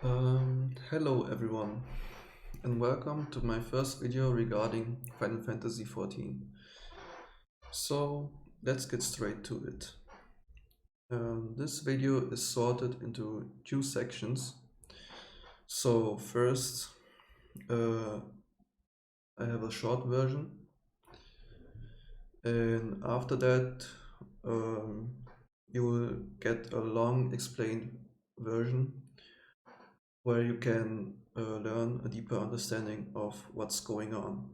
Hello everyone, and welcome to my first video regarding Final Fantasy XIV. So let's get straight to it. This video is sorted into two sections. So first, I have a short version, and after that you will get a long explained version where you can learn a deeper understanding of what's going on.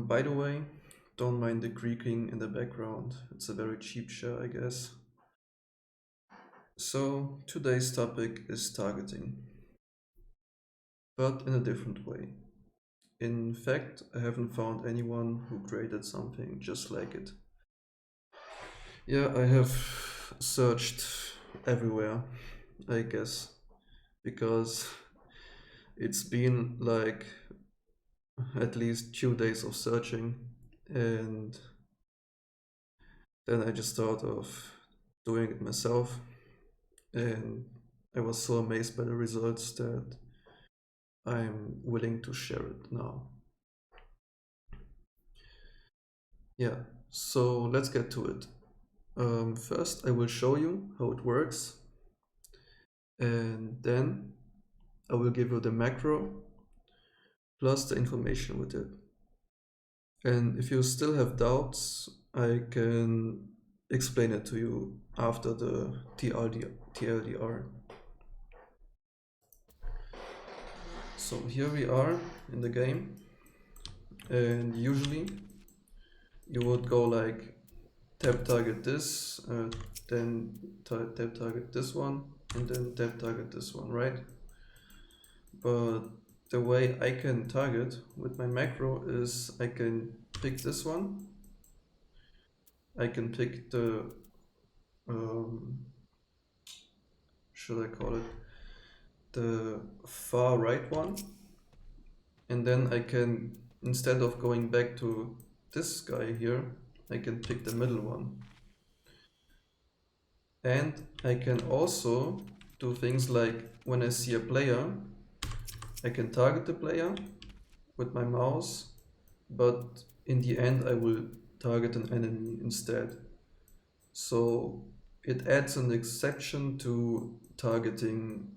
By the way, don't mind the creaking in the background. It's a very cheap share, I guess. So today's topic is targeting, but in a different way. In fact, I haven't found anyone who created something just like it. Yeah, I have searched everywhere, I guess, because it's been like at least 2 days of searching, and then I just thought of doing it myself, and I was so amazed by the results that I'm willing to share it now. Yeah, so let's get to it. First I will show you how it works, and then I will give you the macro plus the information with it. And if you still have doubts, I can explain it to you after the TLDR. So here we are in the game, and usually you would go like tap target this, then tap target this one, and then tap target this one, right? But the way I can target with my macro is I can pick this one, I can pick the should I call it the far right one, and then I can, instead of going back to this guy here, I can pick the middle one. And I can also do things like when I see a player, I can target the player with my mouse, but in the end I will target an enemy instead. So it adds an exception to targeting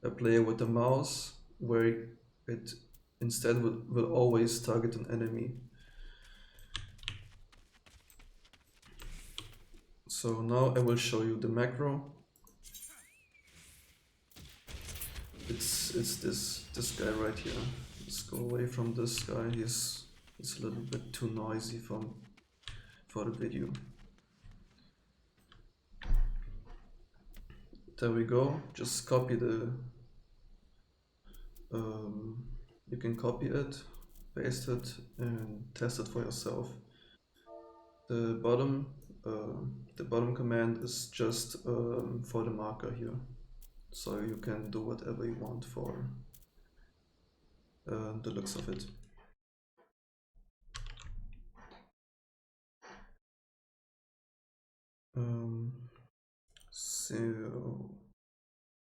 a player with a mouse, where it instead will always target an enemy. So now I will show you the macro. It's this guy right here. Let's go away from this guy. He's a little bit too noisy for the video. There we go. Just copy the. You can copy it, paste it, and test it for yourself. The bottom command is just for the marker here, so you can do whatever you want for the looks of it. So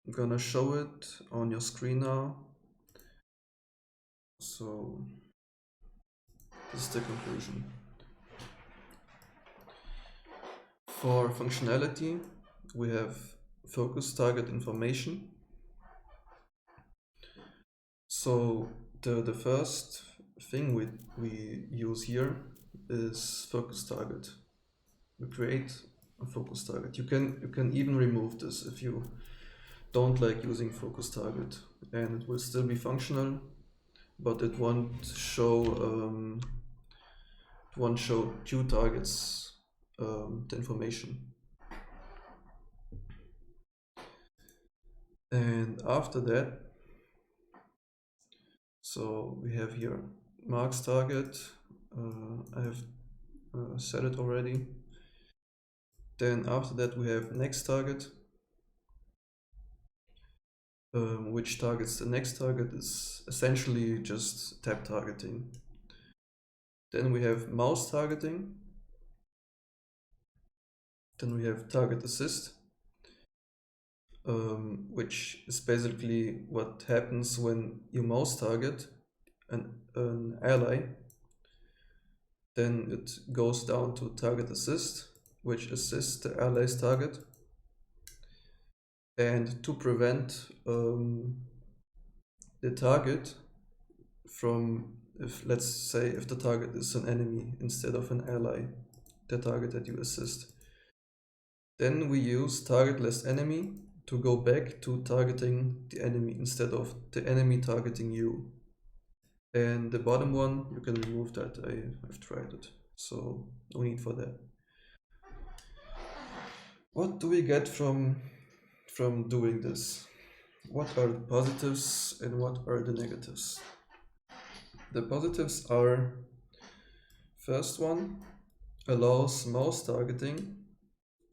I'm gonna show it on your screen now. So this is the conclusion. For functionality, we have focus target information. So the first thing we use here is focus target. We create a focus target. You can even remove this if you don't like using focus target, and it will still be functional, but it won't show two targets the information. And after that, so we have here marks target. I have set it already. Then after that we have next target, which targets the next target. Is essentially just tap targeting. Then we have mouse targeting. Then we have target assist. which is basically what happens when you mouse target an ally. Then it goes down to target assist, which assists the ally's target. And to prevent the target from, let's say if the target is an enemy instead of an ally, the target that you assist, then we use target lastenemy to go back to targeting the enemy instead of the enemy targeting you. And the bottom one, you can remove that. I've tried it, so no need for that. What do we get from doing this? What are the positives and what are the negatives? The positives are, first one, allows mouse targeting.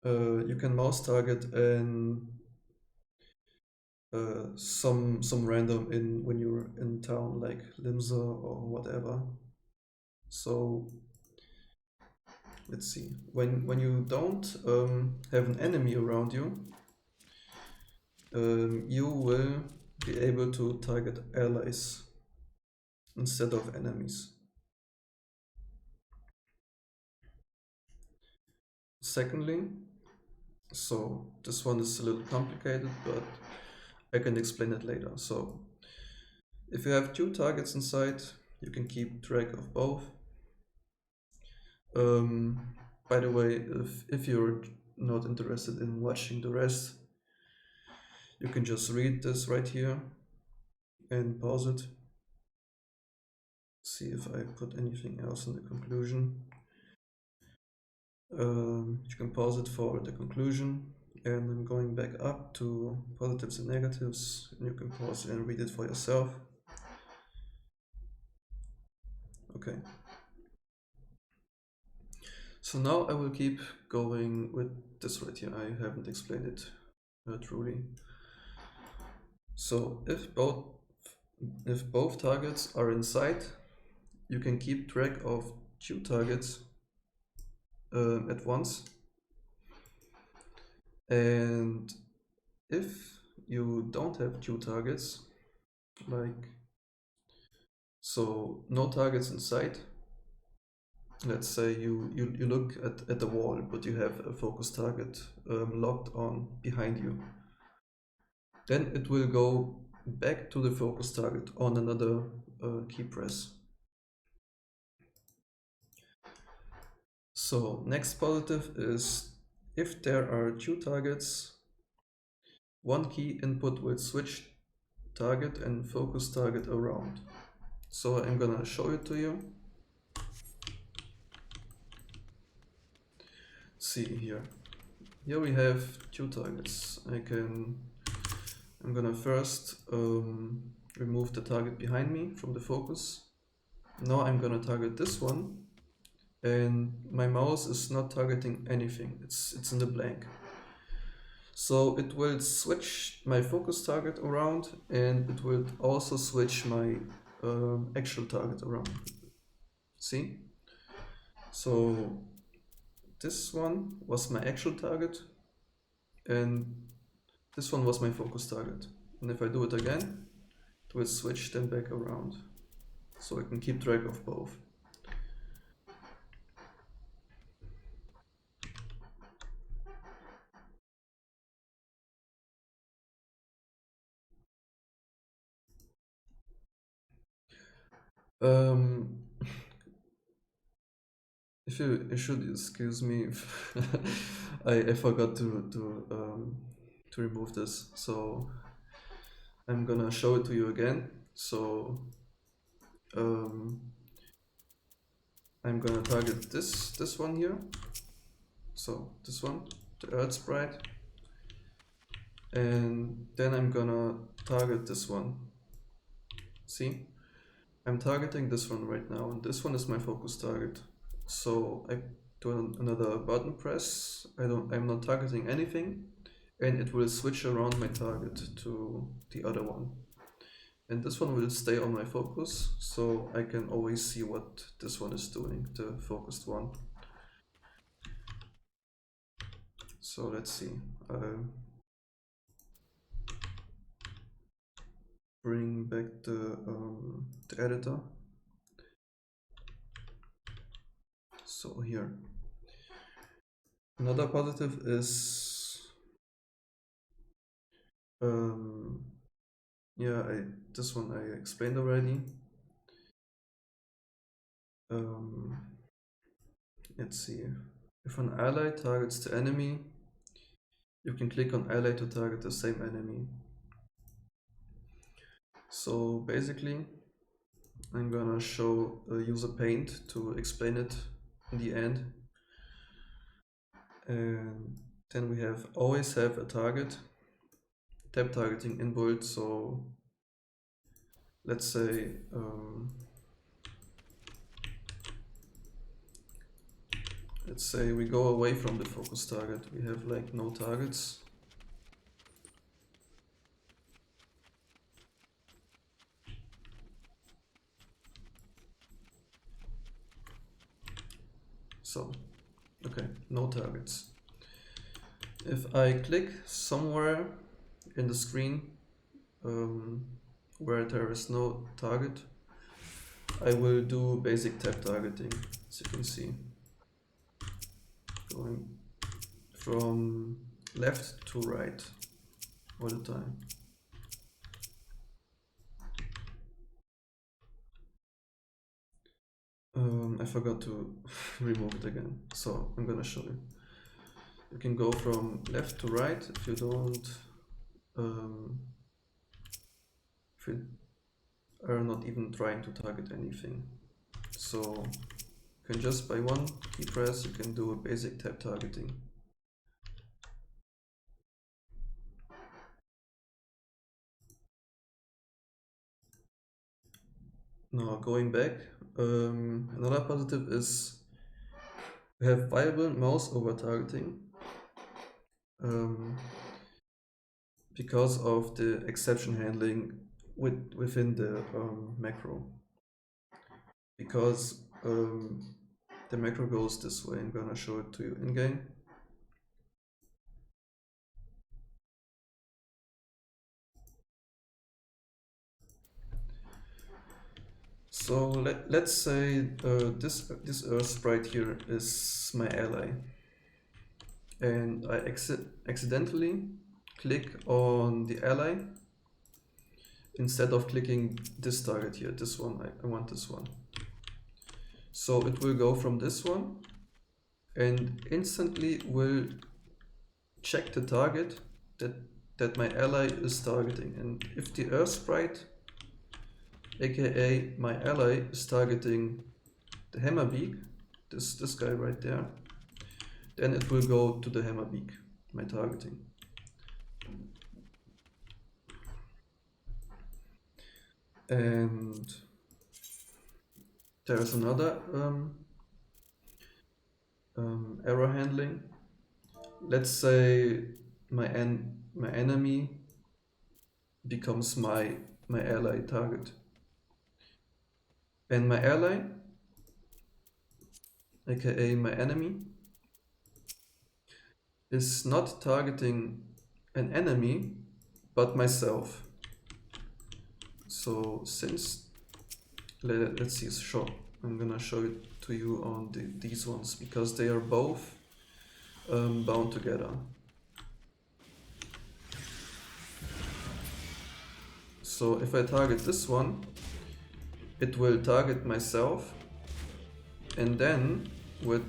You can mouse target and some random when you're in town, like Limsa or whatever. So let's see, when you don't have an enemy around you, you will be able to target allies instead of enemies. Secondly, so this one is a little complicated, but I can explain it later. So if you have 2 targets inside, you can keep track of both. By the way, if you're not interested in watching the rest, you can just read this right here and pause it. See if I put anything else in the conclusion. You can pause it for the conclusion, and I'm going back up to positives and negatives, and you can pause it and read it for yourself. Okay. So now I will keep going with this right here. I haven't explained it truly. So if both targets are in sight, you can keep track of 2 targets at once. And if you don't have 2 targets, like, so no targets in sight, let's say you look at the wall, but you have a focus target locked on behind you, then it will go back to the focus target on another key press. So next positive is, if there are 2 targets, one key input will switch target and focus target around. So I'm gonna show it to you. See here. Here we have 2 targets. I'm gonna first remove the target behind me from the focus. Now I'm gonna target this one, and my mouse is not targeting anything. It's in the blank. So it will switch my focus target around, and it will also switch my actual target around. See? So this one was my actual target, and this one was my focus target. And if I do it again, it will switch them back around. So I can keep track of both. If you should excuse me if I forgot to remove this, so I'm gonna show it to you again. So I'm gonna target this one here. So this one, the Earth sprite, and then I'm gonna target this one. See, I'm targeting this one right now, and this one is my focus target. So I do another button press. I'm not targeting anything, and it will switch around my target to the other one. And this one will stay on my focus, so I can always see what this one is doing, the focused one. So let's see. bring back the editor. So here. Another positive is yeah, this one I explained already. Let's see. If an ally targets the enemy, you can click on ally to target the same enemy. So basically, I'm gonna show a user paint to explain it in the end. And then we always have a target, tab targeting inbuilt. So let's say we go away from the focus target. We have like no targets. So, okay, no targets. If I click somewhere in the screen where there is no target, I will do basic tab targeting, as you can see. Going from left to right all the time. I forgot to remove it again, so I'm gonna show you. You can go from left to right if you don't, if you are not even trying to target anything. So you can just by one key press, you can do a basic tab targeting. Now going back, another positive is we have viable mouse over targeting because of the exception handling within the macro. Because the macro goes this way. I'm gonna show it to you in game. So let's say this Earth sprite here is my ally, and I accidentally click on the ally instead of clicking this target here. This one, I want this one. So it will go from this one and instantly will check the target that my ally is targeting. And if the Earth sprite, aka my ally, is targeting the hammer beak, this guy right there, then it will go to the hammer beak, my targeting. And there's another error handling. Let's say my enemy becomes my ally target, and my ally, aka my enemy, is not targeting an enemy but myself. So since let's see, sure, I'm gonna show it to you on these ones because they are both bound together. So if I target this one, it will target myself, and then with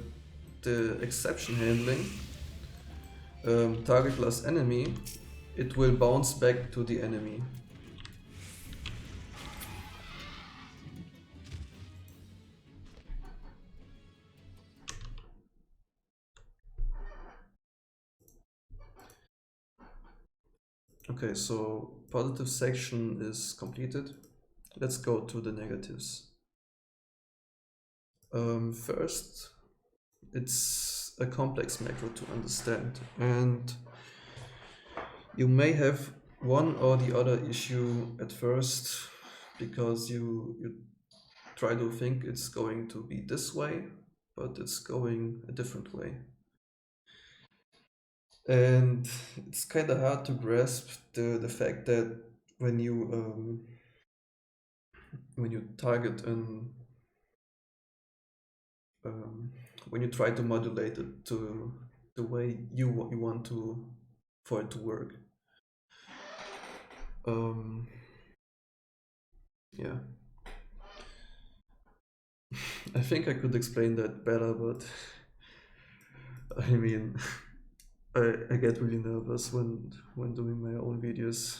the exception handling, target plus enemy, it will bounce back to the enemy. Okay, so positive section is completed. Let's go to the negatives. First, it's a complex macro to understand, and you may have one or the other issue at first because you try to think it's going to be this way, but it's going a different way. And it's kind of hard to grasp the fact that when you target an when you try to modulate it to the way you want to for it to work. Yeah. I think I could explain that better, but I mean, I get really nervous when doing my own videos.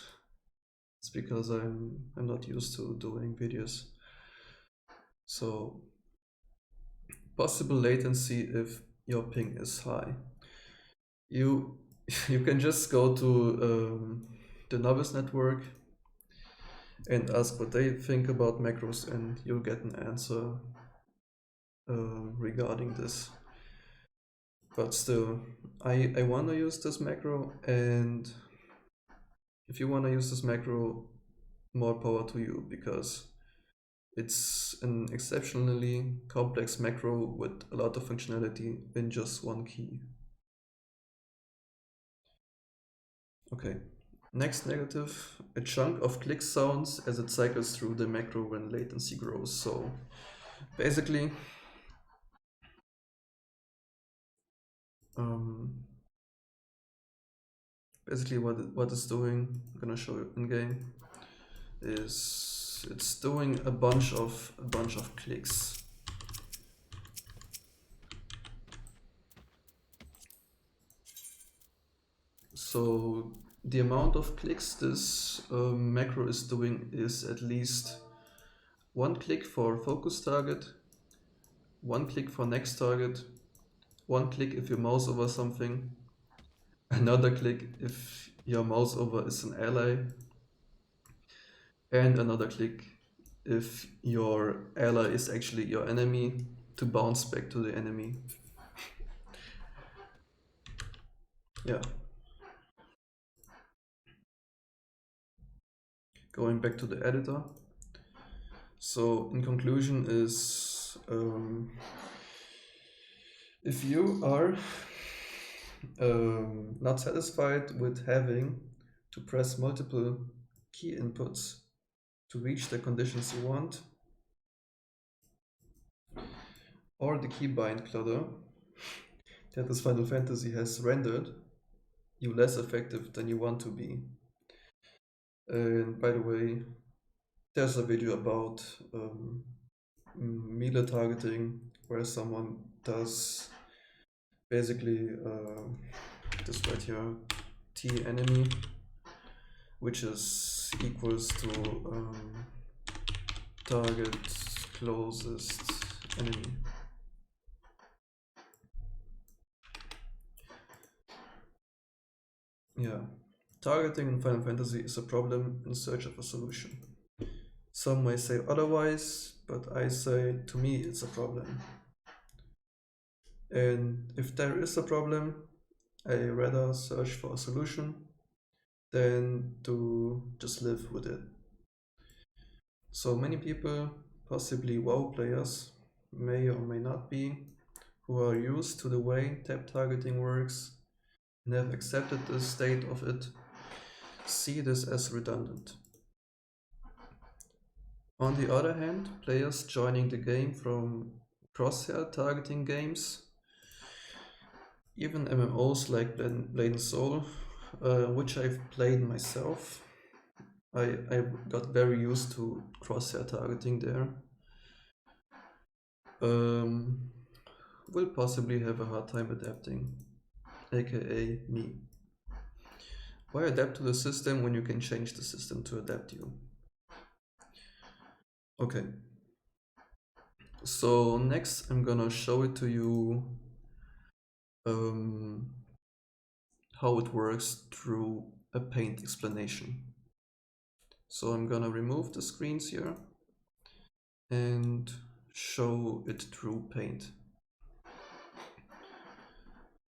It's because I'm not used to doing videos. So possible latency if your ping is high. You can just go to the novice network and ask what they think about macros, and you'll get an answer regarding this. But still, I want to use this macro, and if you want to use this macro, more power to you, because it's an exceptionally complex macro with a lot of functionality in just one key. Okay, next negative, a chunk of click sounds as it cycles through the macro when latency grows. So basically, what it's doing, I'm gonna show you in game, is it's doing a bunch of clicks. So the amount of clicks this macro is doing is at least 1 click for focus target, 1 click for next target, 1 click if you mouse over something, another click if your mouse over is an ally, and another click if your ally is actually your enemy, to bounce back to the enemy. Yeah. Going back to the editor. So in conclusion is, if you are not satisfied with having to press multiple key inputs to reach the conditions you want, or the keybind clutter that this Final Fantasy has rendered you less effective than you want to be. And by the way, there's a video about melee targeting where someone does basically this right here, T enemy, which is equals to target closest enemy. Yeah, targeting in Final Fantasy is a problem in search of a solution. Some may say otherwise, but I say, to me, it's a problem. And if there is a problem, I rather search for a solution than to just live with it. So many people, possibly WoW players, may or may not be, who are used to the way tab targeting works and have accepted the state of it, see this as redundant. On the other hand, players joining the game from crosshair targeting games, even MMOs like Blade and Soul, which I've played myself, I got very used to crosshair targeting there, will possibly have a hard time adapting, aka me. Why adapt to the system when you can change the system to adapt you? Okay, so next I'm gonna show it to you how it works through a paint explanation. So I'm gonna remove the screens here and show it through paint.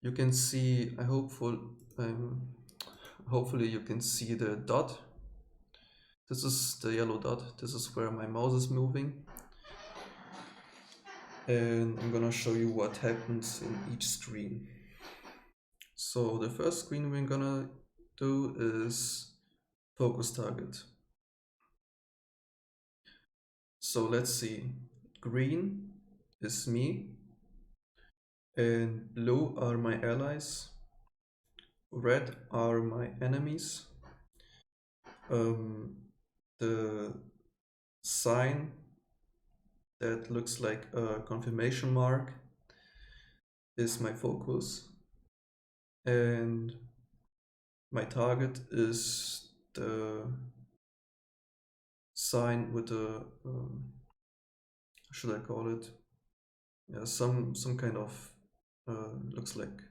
You can see, hopefully you can see the dot. This is the yellow dot. This is where my mouse is moving. And I'm gonna show you what happens in each screen. So the first screen we're gonna do is focus target. So let's see, green is me, and blue are my allies, red are my enemies. The sign that looks like a confirmation mark is my focus, and my target is the sign with a should I call it? Yeah, some kind of looks like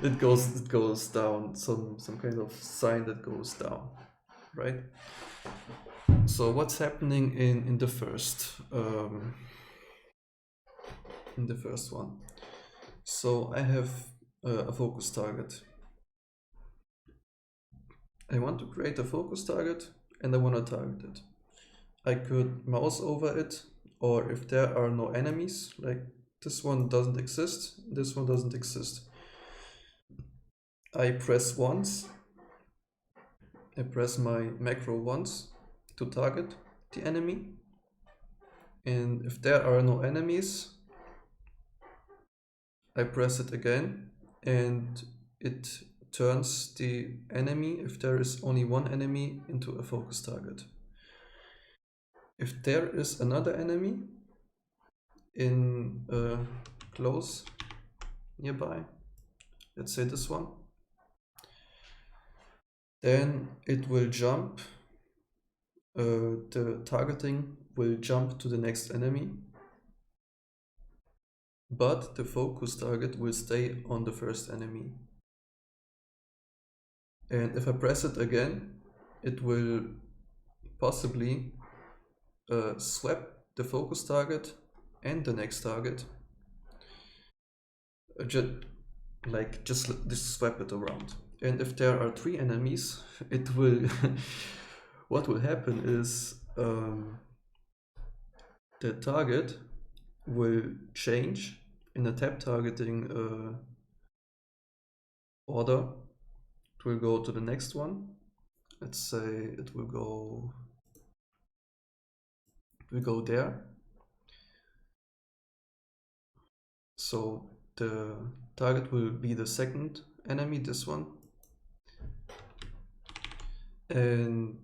it goes down, some kind of sign that goes down, right? So what's happening in the first one? So I have a focus target. I want to create a focus target and I want to target it. I could mouse over it, or if there are no enemies, like this one doesn't exist, this one doesn't exist, I press once, I press my macro once to target the enemy, and if there are no enemies, I press it again and it turns the enemy, if there is only one enemy, into a focus target. If there is another enemy in close nearby, let's say this one, then it will jump, the targeting will jump to the next enemy, but the focus target will stay on the first enemy. And if I press it again, it will possibly swap the focus target and the next target, just swap it around. And if there are 3 enemies, it will what will happen is the target will change in a tab targeting order. It will go to the next one. Let's say it will go there. So the target will be the second enemy, this one. And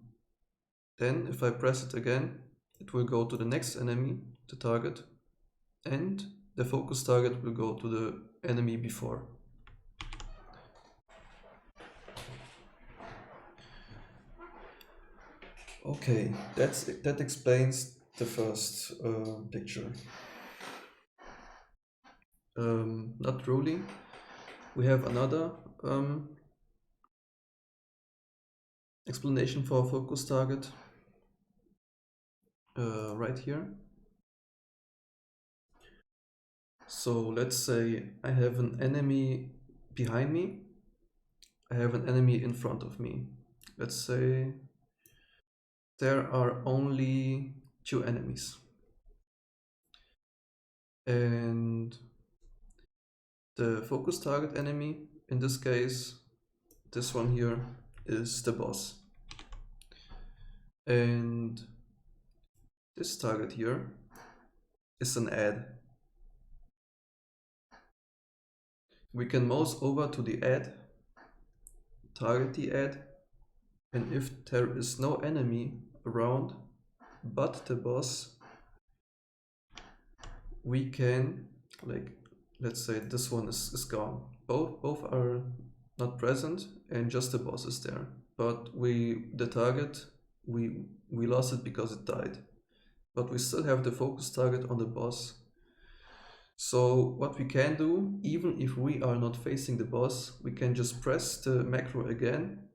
then if I press it again, it will go to the next enemy, the target, and the focus target will go to the enemy before. Okay, that explains the first picture. Not really. We have another explanation for a focus target right here. So let's say I have an enemy behind me, I have an enemy in front of me. Let's say there are only 2 enemies. And the focus target enemy, in this case, this one here, is the boss. And this target here is an ad. We can mouse over to the ad, target the ad, and if there is no enemy around but the boss, we can, like, let's say this one is gone. Both are not present and just the boss is there. But the target, we lost it because it died. But we still have the focus target on the boss. So what we can do, even if we are not facing the boss, we can just press the macro again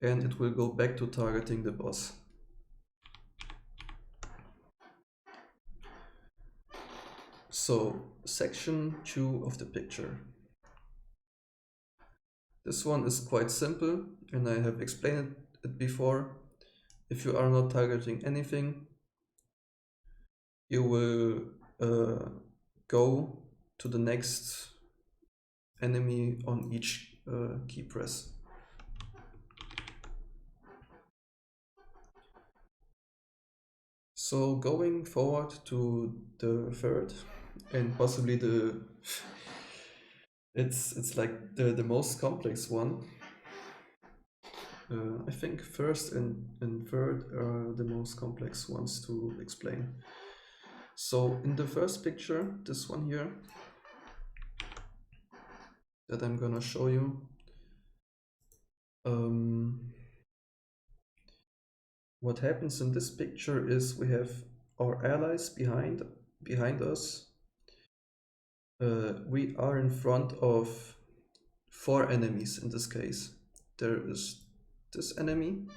and it will go back to targeting the boss. So section 2 of the picture. This one is quite simple and I have explained it before. If you are not targeting anything, you will go to the next enemy on each key press. So going forward to the third and possibly it's like the most complex one. I think first and third are the most complex ones to explain. So in the first picture, this one here that I'm gonna show you, what happens in this picture is we have our allies behind us. We are in front of 4 enemies in this case. There is this enemy,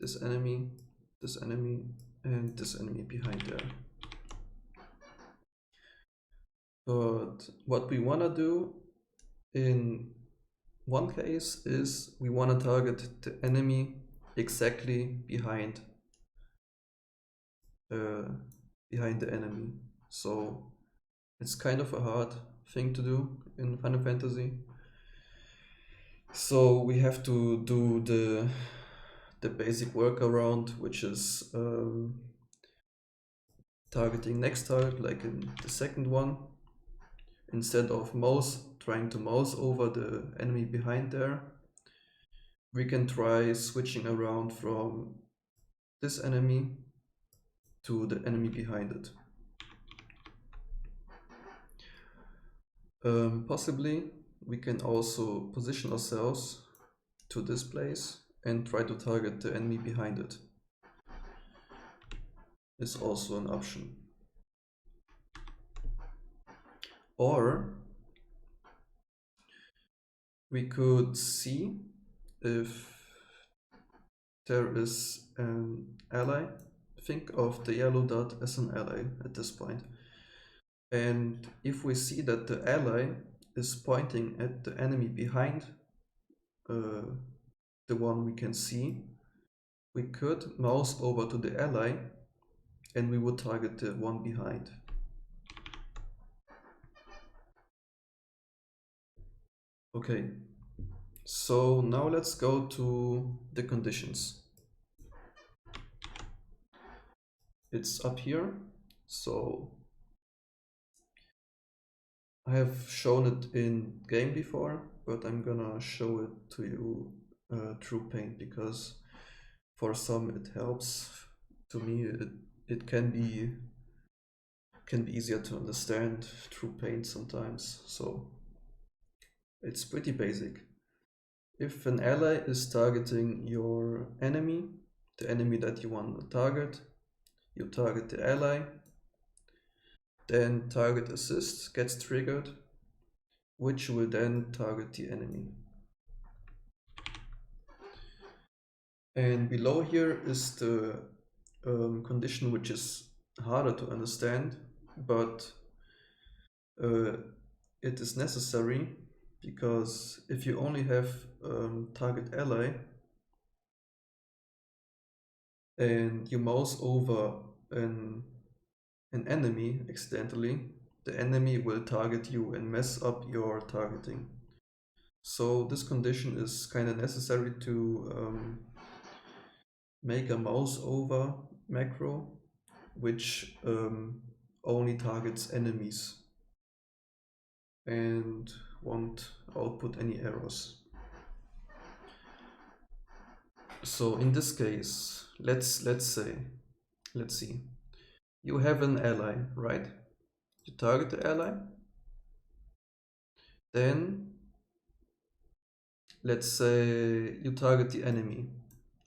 this enemy, this enemy, and this enemy behind there. But what we want to do in one case is we want to target the enemy exactly behind the enemy. So it's kind of a hard thing to do in Final Fantasy. So we have to do the basic workaround, which is targeting next target, like in the second one. Instead of trying to mouse over the enemy behind there, we can try switching around from this enemy to the enemy behind it. Possibly we can also position ourselves to this place and try to target the enemy behind it. Is also an option. Or we could see if there is an ally. Think of the yellow dot as an ally at this point. And if we see that the ally is pointing at the enemy behind the one we can see, we could mouse over to the ally and we would target the one behind. Okay, so now let's go to the conditions. It's up here. So I have shown it in game before, but I'm gonna show it to you through Paint because for some it helps. To me, it can be easier to understand through Paint sometimes. So it's pretty basic. If an ally is targeting your enemy, the enemy that you want to target, you target the ally, then target assist gets triggered, which will then target the enemy. And below here is the condition which is harder to understand, but it is necessary because if you only have target ally and you mouse over an enemy accidentally, the enemy will target you and mess up your targeting. So this condition is kind of necessary to make a mouse over macro which only targets enemies and won't output any errors. So in this case, let's see. You have an ally, right? You target the ally. Then let's say you target the enemy,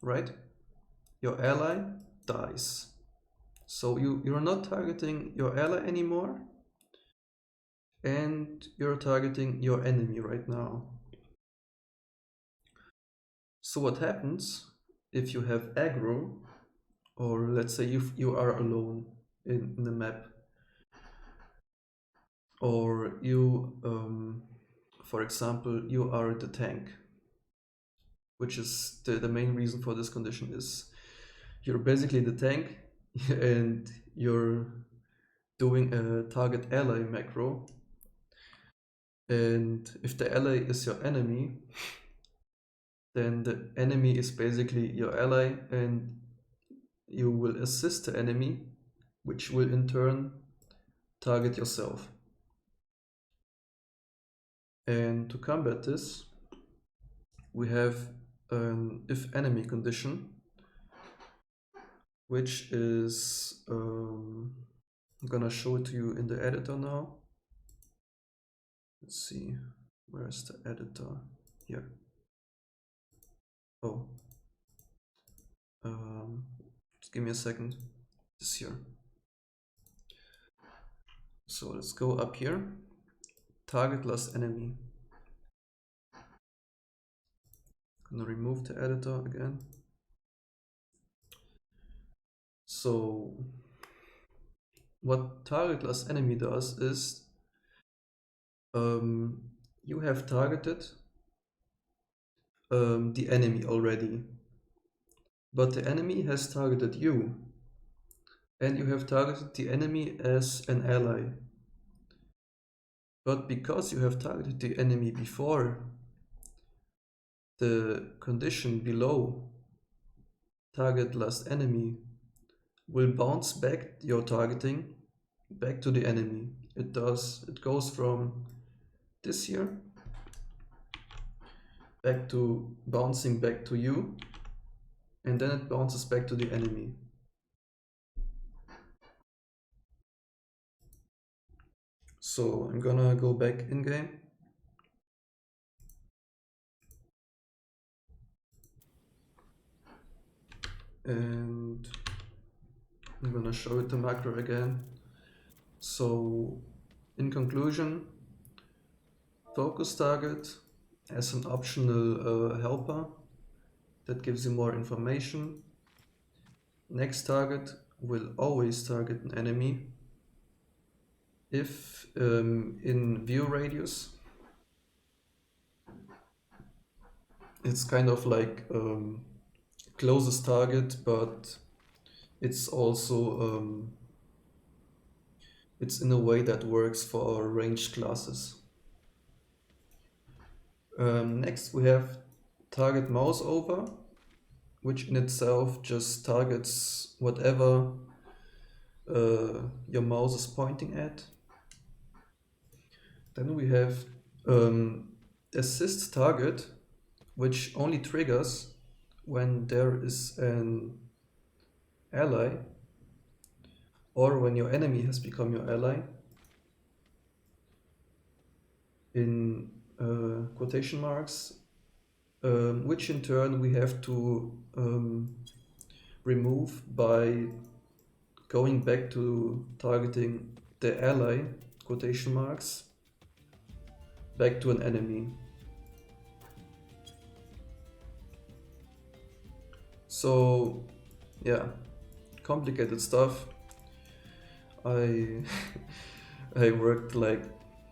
right? Your ally dies. So you're not targeting your ally anymore, and you're targeting your enemy right now. So what happens if you have aggro, or let's say if you are alone in the map, or you, for example, you are the tank, which is the main reason for this condition is you're basically the tank and you're doing a target ally macro, and if the ally is your enemy, then the enemy is basically your ally and you will assist the enemy, which will in turn target yourself. And to combat this, we have an if enemy condition, which is, I'm gonna show it to you in the editor now. Let's see, where's the editor? Here. Oh, just give me a second. This here. So let's go up here. Target lastenemy. Gonna remove the editor again. So what target lastenemy does is you have targeted the enemy already, but the enemy has targeted you, and you have targeted the enemy as an ally. But because you have targeted the enemy before, the condition below target lastenemy will bounce back your targeting back to the enemy. It goes from this here back to bouncing back to you, and then it bounces back to the enemy. So I'm gonna go back in game. And I'm gonna show it the macro again. So in conclusion, focus target as an optional helper that gives you more information. Next target will always target an enemy if in view radius. It's kind of like closest target, but it's also it's in a way that works for our ranged classes. Next we have target mouse over, which in itself just targets whatever your mouse is pointing at. Then we have assist target, which only triggers when there is an ally or when your enemy has become your ally. In quotation marks, which in turn we have to remove by going back to targeting the ally, quotation marks, back to an enemy. So yeah, complicated stuff. I I worked like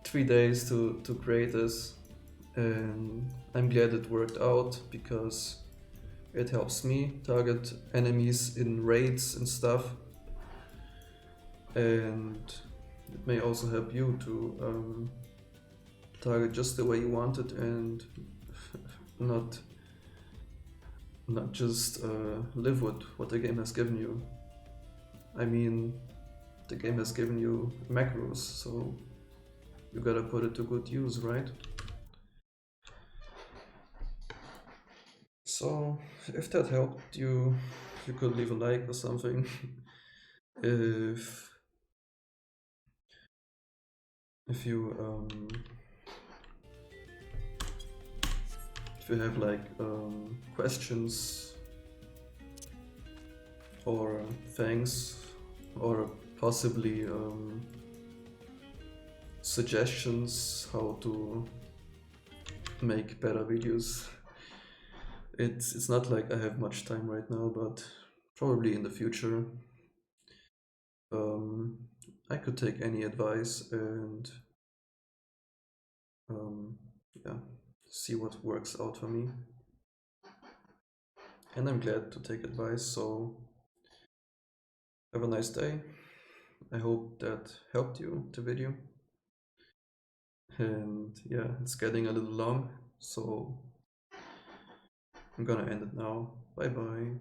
3 days to create this, and I'm glad it worked out because it helps me target enemies in raids and stuff, and it may also help you to target just the way you want it and not just live with what the game has given you. I mean, the game has given you macros, so you gotta put it to good use, right? So if that helped you, you could leave a like or something. if you have like questions or things or possibly suggestions how to make better videos. It's not like I have much time right now, but probably in the future I could take any advice and yeah, see what works out for me. And I'm glad to take advice, so have a nice day. I hope that helped you, the video. And yeah, it's getting a little long, so I'm gonna end it now. Bye bye.